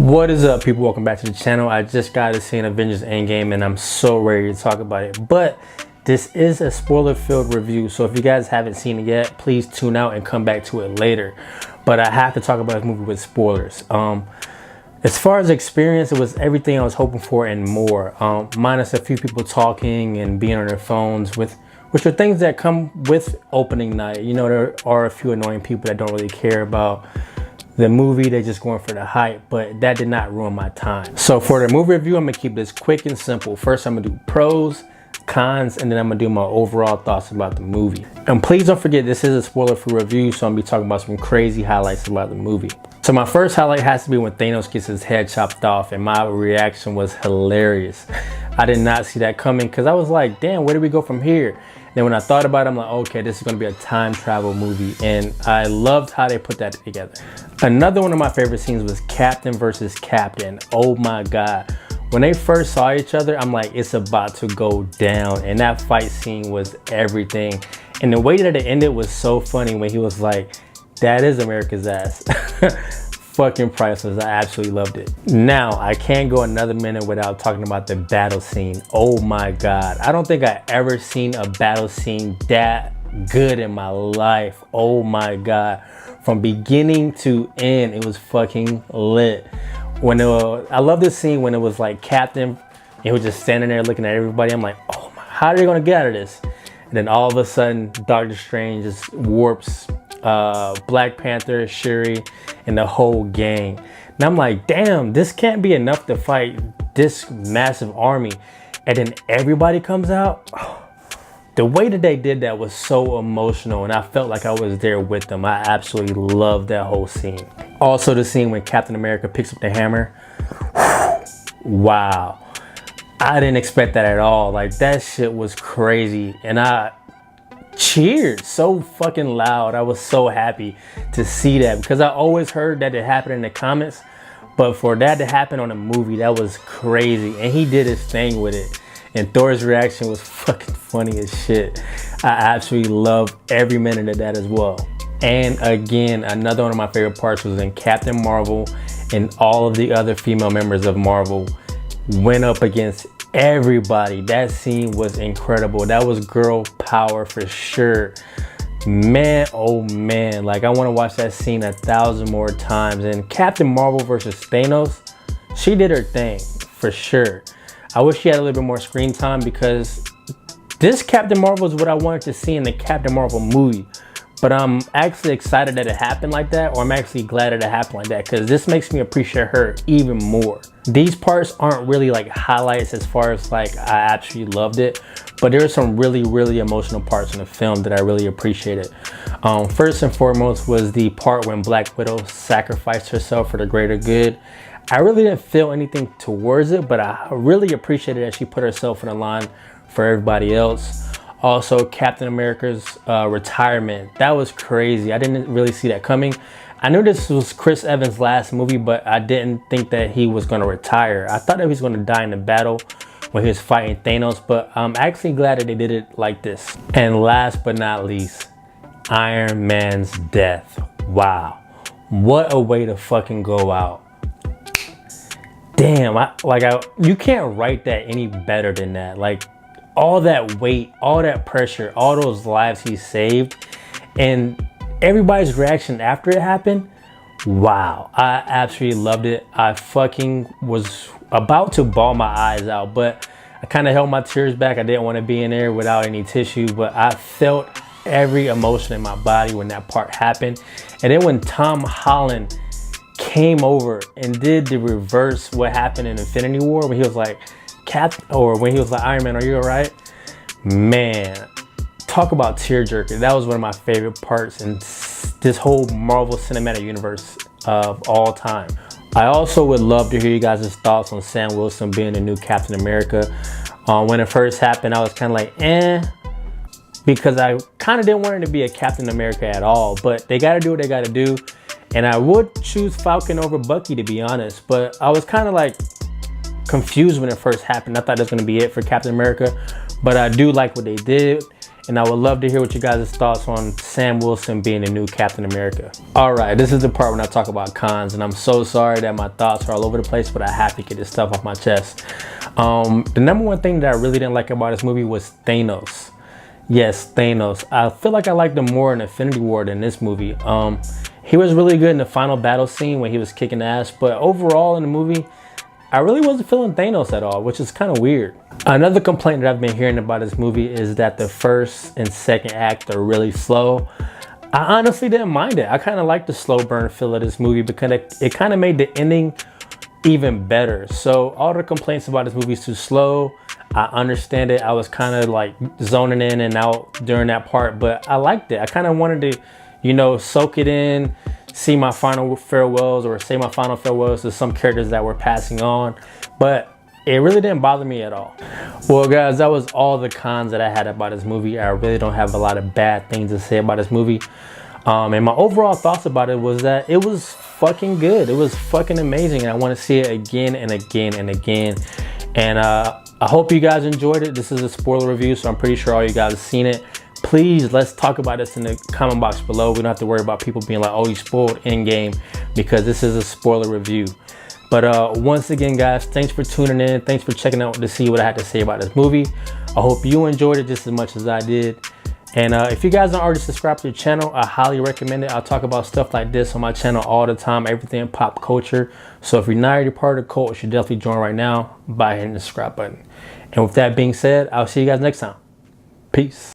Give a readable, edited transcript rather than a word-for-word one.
What is up, people? Welcome back to the channel. I just got to see Avengers Endgame and I'm so ready to talk about it, but this is a spoiler-filled review, so if you guys haven't seen it yet, please tune out and come back to it later. But I have to talk about this movie with spoilers. As far as experience, it was everything I was hoping for and more, minus a few people talking and being on their phones, which are things that come with opening night. You know, there are a few annoying people that don't really care about the movie, they're just going for the hype, but that did not ruin my time. So for the movie review, I'm gonna keep this quick and simple. First, I'm gonna do pros, cons, and then I'm gonna do my overall thoughts about the movie. And please don't forget, this is a spoiler-free review, so I'm gonna be talking about some crazy highlights about the movie. So my first highlight has to be when Thanos gets his head chopped off, and my reaction was hilarious. I did not see that coming because I was like, damn, where do we go from here? Then when I thought about it, I'm like, okay, this is gonna be a time travel movie, and I loved how they put that together. Another one of my favorite scenes was Captain versus Captain. Oh my God. When they first saw each other, I'm like, it's about to go down, and that fight scene was everything. And the way that it ended was so funny when he was like, that is America's ass. Fucking priceless. I absolutely loved it. Now, I can't go another minute without talking about the battle scene. Oh my God. I don't think I ever seen a battle scene that good in my life. Oh my God. From beginning to end, it was fucking lit. I love this scene when it was like Captain, he was just standing there looking at everybody. I'm like, oh my, how are they gonna get out of this? And then all of a sudden, Doctor Strange just warps Black Panther, Shuri, and the whole gang. And I'm like, damn, this can't be enough to fight this massive army. And then everybody comes out. The way that they did that was so emotional, and I felt like I was there with them. I absolutely loved that whole scene. Also, the scene when Captain America picks up the hammer. Wow. I didn't expect that at all. Like, that shit was crazy. And I cheered so fucking loud. I was so happy to see that because I always heard that it happened in the comics, but for that to happen on a movie, that was crazy. And he did his thing with it. And Thor's reaction was fucking funny as shit. I absolutely loved every minute of that as well. And again, another one of my favorite parts was when Captain Marvel and all of the other female members of Marvel went up against everybody. That scene was incredible. That was girl power for sure. Man, oh man, like I want to watch that scene 1,000 more times. And Captain Marvel versus Thanos, she did her thing for sure. I wish she had a little bit more screen time because this Captain Marvel is what I wanted to see in the Captain Marvel movie. But I'm actually excited that it happened like that, or I'm actually glad that it happened like that because this makes me appreciate her even more. These parts aren't really like highlights as far as like I actually loved it, but there are some really, really emotional parts in the film that I really appreciated. First and foremost was the part when Black Widow sacrificed herself for the greater good. I really didn't feel anything towards it, but I really appreciated that she put herself in the line for everybody else. Also, Captain America's retirement. That was crazy. I didn't really see that coming. I knew this was Chris Evans' last movie, but I didn't think that he was going to retire. I thought that he was going to die in the battle when he was fighting Thanos, but I'm actually glad that they did it like this. And last but not least, Iron Man's death. Wow. What a way to fucking go out. Damn, you can't write that any better than that. Like, all that weight, all that pressure, all those lives he saved, and everybody's reaction after it happened. Wow, I absolutely loved it. I fucking was about to bawl my eyes out, but I kind of held my tears back. I didn't want to be in there without any tissue, but I felt every emotion in my body when that part happened. And then when Tom Holland came over and did the reverse what happened in Infinity War, when he was like, when he was like, Iron Man, are you all right? Man, talk about tearjerker. That was one of my favorite parts in this whole Marvel Cinematic Universe of all time. I also would love to hear you guys' thoughts on Sam Wilson being the new Captain America. When it first happened, I was kind of like, because I kind of didn't want it to be a Captain America at all, but they got to do what they got to do. And I would choose Falcon over Bucky, to be honest, but I was kind of like confused when it first happened. I thought that was going to be it for Captain America, but I do like what they did. and I would love to hear what you guys' thoughts on Sam Wilson being the new Captain America. All right, this is the part when I talk about cons, and I'm so sorry that my thoughts are all over the place, but I have to get this stuff off my chest. The number one thing that I really didn't like about this movie was Thanos. Yes, Thanos. I feel like I liked him more in Infinity War than this movie. He was really good in the final battle scene when he was kicking ass, but overall in the movie, I really wasn't feeling Thanos at all, which is kind of weird. Another complaint that I've been hearing about this movie is that the first and second act are really slow. I honestly didn't mind it. I kind of liked the slow burn feel of this movie because it kind of made the ending even better. So all the complaints about this movie is too slow. I understand it. I was kind of like zoning in and out during that part, but I liked it. I kind of wanted to, you know, soak it in, see my final farewells or say my final farewells to some characters that were passing on, but it really didn't bother me at all. Well guys, that was all the cons that I had about this movie. I really don't have a lot of bad things to say about this movie. And my overall thoughts about it was that it was fucking good. It was fucking amazing, and I want to see it again and again and again. And I hope you guys enjoyed it. This is a spoiler review, so I'm pretty sure all you guys have seen it. Please, let's talk about this in the comment box below. We don't have to worry about people being like, oh, you spoiled Endgame, because this is a spoiler review. But once again, guys, thanks for tuning in. Thanks for checking out to see what I had to say about this movie. I hope you enjoyed it just as much as I did. And if you guys aren't already subscribed to the channel, I highly recommend it. I'll talk about stuff like this on my channel all the time, everything pop culture. So if you're not already part of the cult, you should definitely join right now by hitting the subscribe button. And with that being said, I'll see you guys next time. Peace.